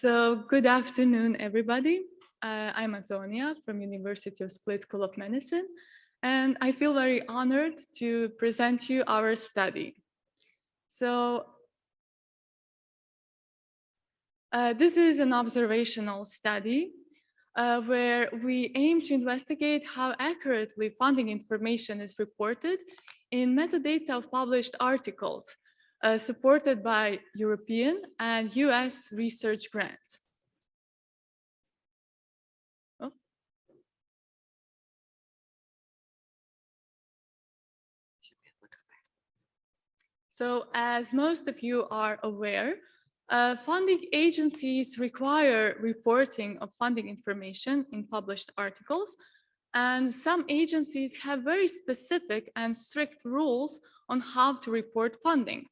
So good afternoon, everybody. I'm Antonia from University of Split School of Medicine, and I feel very honored to present you our study. So this is an observational study where we aim to investigate how accurately funding information is reported in metadata of published articles supported by European and US research grants. So as most of you are aware, funding agencies require reporting of funding information in published articles, and some agencies have very specific and strict rules on how to report funding.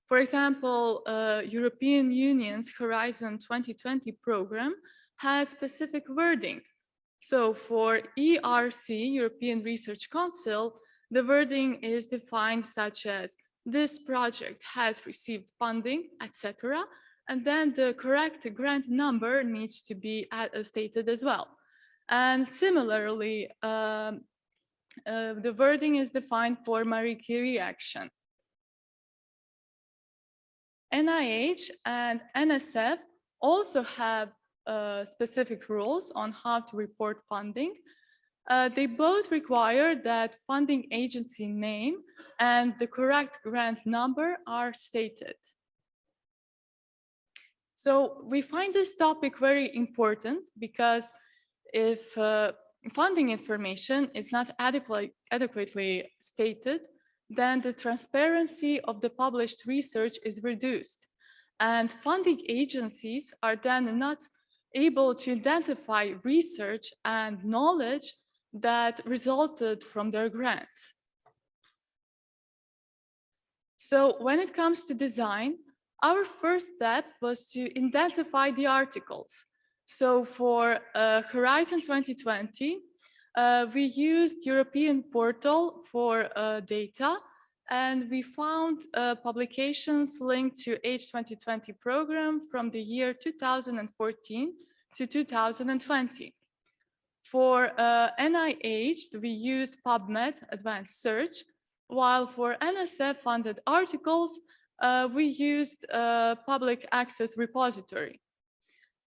For example, European Union's Horizon 2020 program has specific wording. So for ERC, European Research Council, the wording is defined such as this project has received funding, etc. And then the correct grant number needs to be stated as well. And similarly, the wording is defined for Marie Curie action. NIH and NSF also have specific rules on how to report funding. They both require that funding agency name and the correct grant number are stated. So we find this topic very important because if funding information is not adequately stated, then the transparency of the published research is reduced. And funding agencies are then not able to identify research and knowledge that resulted from their grants. So when it comes to design, our first step was to identify the articles. So for Horizon 2020, we used European portal for data, and we found publications linked to H2020 program from the year 2014 to 2020. For NIH, we use PubMed Advanced Search, while for NSF-funded articles, we used Public Access Repository.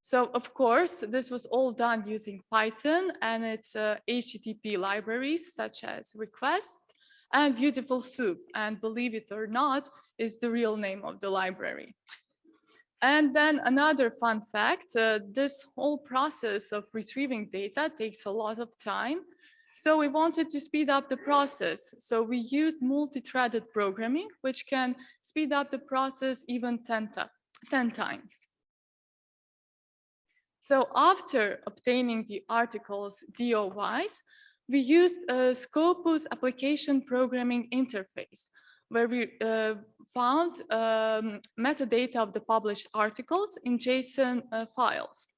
So, of course, this was all done using Python and its HTTP libraries, such as Request and Beautiful Soup, and believe it or not, is the real name of the library. And then another fun fact, this whole process of retrieving data takes a lot of time. So we wanted to speed up the process. So we used multi-threaded programming, which can speed up the process even 10 times. So after obtaining the articles DOIs, we used a Scopus application programming interface, where we found metadata of the published articles in JSON files.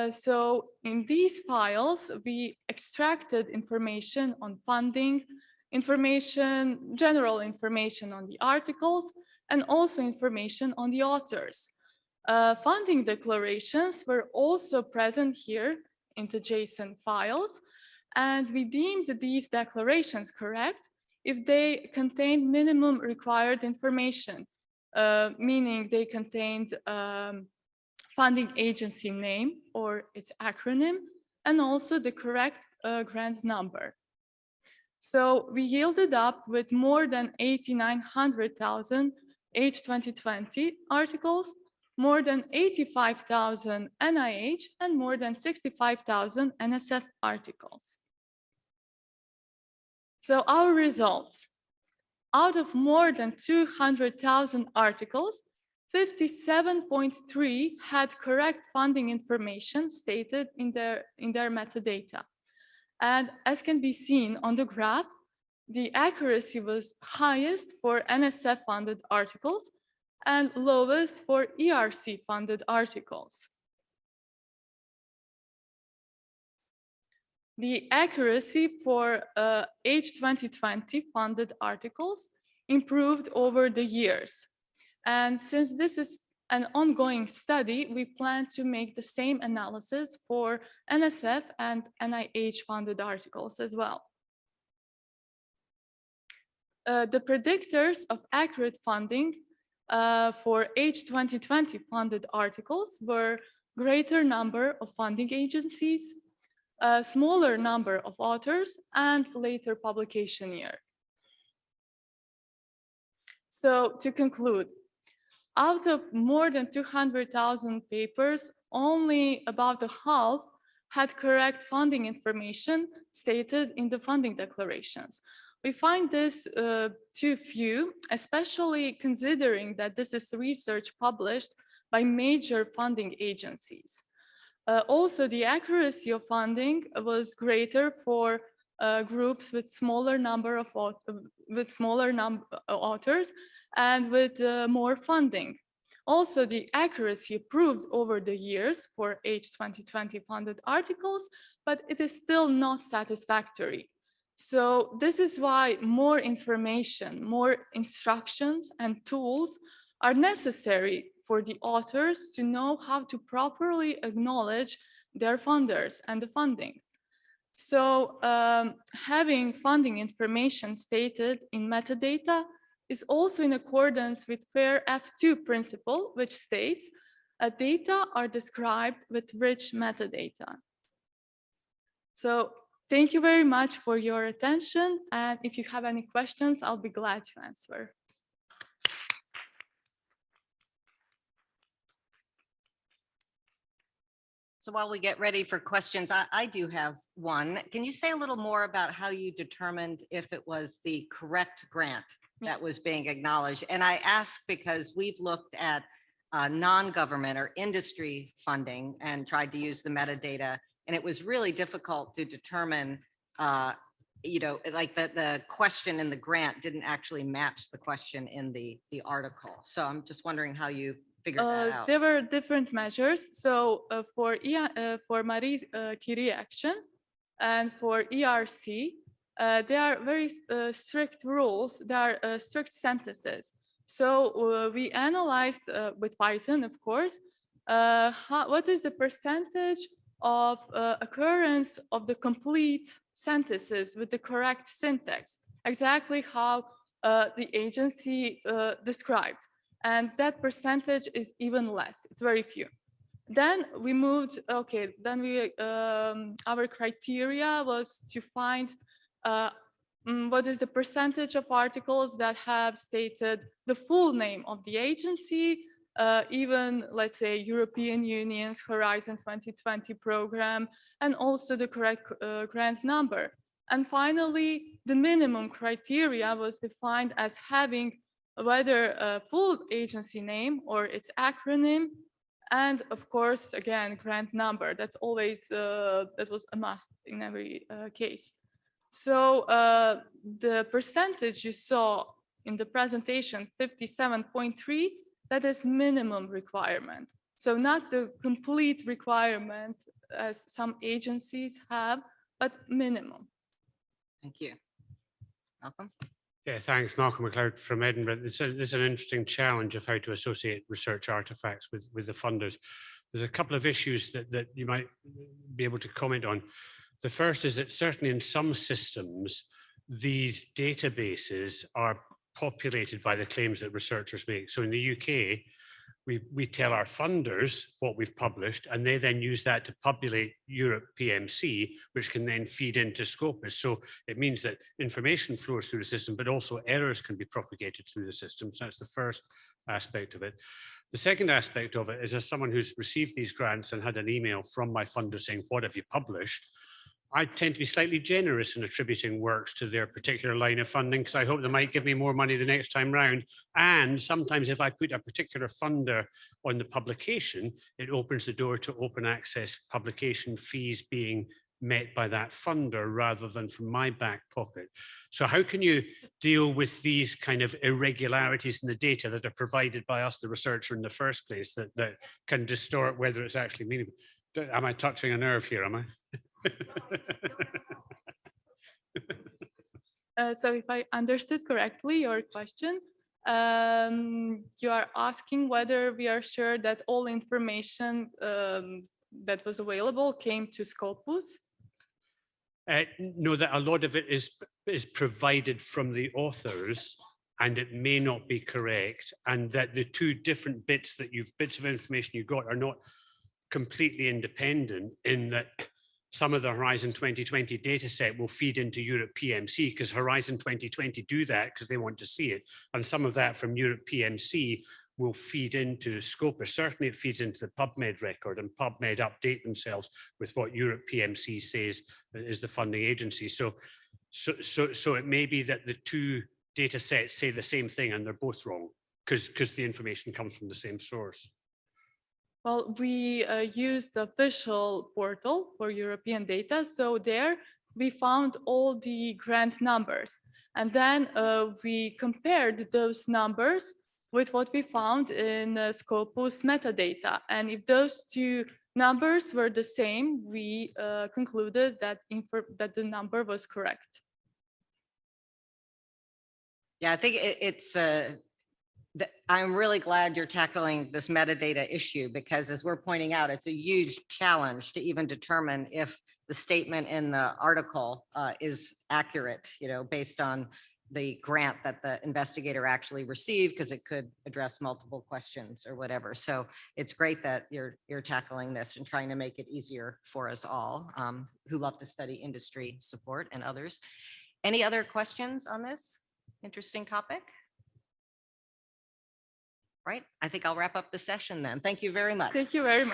So in these files, we extracted information on funding, general information on the articles, and also information on the authors. Funding declarations were also present here in the JSON files, and we deemed these declarations correct if they contained minimum required information, meaning they contained funding agency name or its acronym, and also the correct grant number. So we yielded up with more than 8,900,000 H2020 articles, more than 85,000 NIH, and more than 65,000 NSF articles. So our results: out of more than 200,000 articles, 57.3 had correct funding information stated in their metadata. And as can be seen on the graph, the accuracy was highest for NSF-funded articles and lowest for ERC-funded articles. The accuracy for H2020 funded articles improved over the years. And since this is an ongoing study, we plan to make the same analysis for NSF and NIH-funded articles as well. The predictors of accurate funding for H2020 funded articles were greater number of funding agencies, a smaller number of authors, and later publication year. So to conclude, out of more than 200,000 papers, only about a half had correct funding information stated in the funding declarations. We find this too few, especially considering that this is research published by major funding agencies. Also, the accuracy of funding was greater for groups with smaller number of authors and with more funding. Also, the accuracy improved over the years for H2020 funded articles, but it is still not satisfactory. So this is why more information, more instructions and tools are necessary for the authors to know how to properly acknowledge their funders and the funding. So having funding information stated in metadata is also in accordance with FAIR F2 principle, which states data are described with rich metadata. So thank you very much for your attention. And if you have any questions, I'll be glad to answer. So while we get ready for questions, I do have one. Can you say a little more about how you determined if it was the correct grant that was being acknowledged? And I ask because we've looked at non-government or industry funding and tried to use the metadata, and it was really difficult to determine, you know, like the question in the grant didn't actually match the question in the article. So I'm just wondering how you figured that out. There were different measures. So for Marie Curie action and for ERC, there are very strict rules. There are strict sentences. So we analyzed with Python, of course, what is the percentage of occurrence of the complete sentences with the correct syntax, exactly how the agency described. And that percentage is even less, it's very few. Then we moved, okay, then we, our criteria was to find what is the percentage of articles that have stated the full name of the agency, even, let's say, European Union's Horizon 2020 program, and also the correct grant number. And finally, the minimum criteria was defined as having whether a full agency name or its acronym, and of course, again, grant number. That's always, that was a must in every case. So the percentage you saw in the presentation, 57.3, that is minimum requirement. So not the complete requirement as some agencies have, but minimum. Thank you. Malcolm? Yeah, thanks, Malcolm McLeod from Edinburgh. This is an interesting challenge of how to associate research artifacts with the funders. There's a couple of issues that you might be able to comment on. The first is that certainly in some systems, these databases are populated by the claims that researchers make. So in the UK, we tell our funders what we've published, and they then use that to populate Europe PMC, which can then feed into Scopus. So it means that information flows through the system, but also errors can be propagated through the system. So that's the first aspect of it. The second aspect of it is, as someone who's received these grants and had an email from my funder saying, what have you published? I tend to be slightly generous in attributing works to their particular line of funding, because I hope they might give me more money the next time round. And sometimes if I put a particular funder on the publication, it opens the door to open access publication fees being met by that funder rather than from my back pocket. So how can you deal with these kind of irregularities in the data that are provided by us, the researcher, in the first place, that can distort whether it's actually meaningful? Am I touching a nerve here, am I? So if I understood correctly your question, You are asking whether we are sure that all information that was available came to Scopus. No, that a lot of it is provided from the authors, and it may not be correct, and that the two different bits of information you got are not completely independent, in that some of the Horizon 2020 data set will feed into Europe PMC, because Horizon 2020 do that because they want to see it. And some of that from Europe PMC will feed into Scopus. Certainly it feeds into the PubMed record, and PubMed update themselves with what Europe PMC says is the funding agency. So it may be that the two data sets say the same thing and they're both wrong, because the information comes from the same source. Well, we used the official portal for European data. So there we found all the grant numbers. And then we compared those numbers with what we found in Scopus metadata. And if those two numbers were the same, we concluded that the number was correct. Yeah, I think I'm really glad you're tackling this metadata issue, because as we're pointing out, it's a huge challenge to even determine if the statement in the article is accurate, based on the grant that the investigator actually received, because it could address multiple questions or whatever. So it's great that you're tackling this and trying to make it easier for us all who love to study industry support and others. Any other questions on this interesting topic? Right, I think I'll wrap up the session then. Thank you very much. Thank you very much.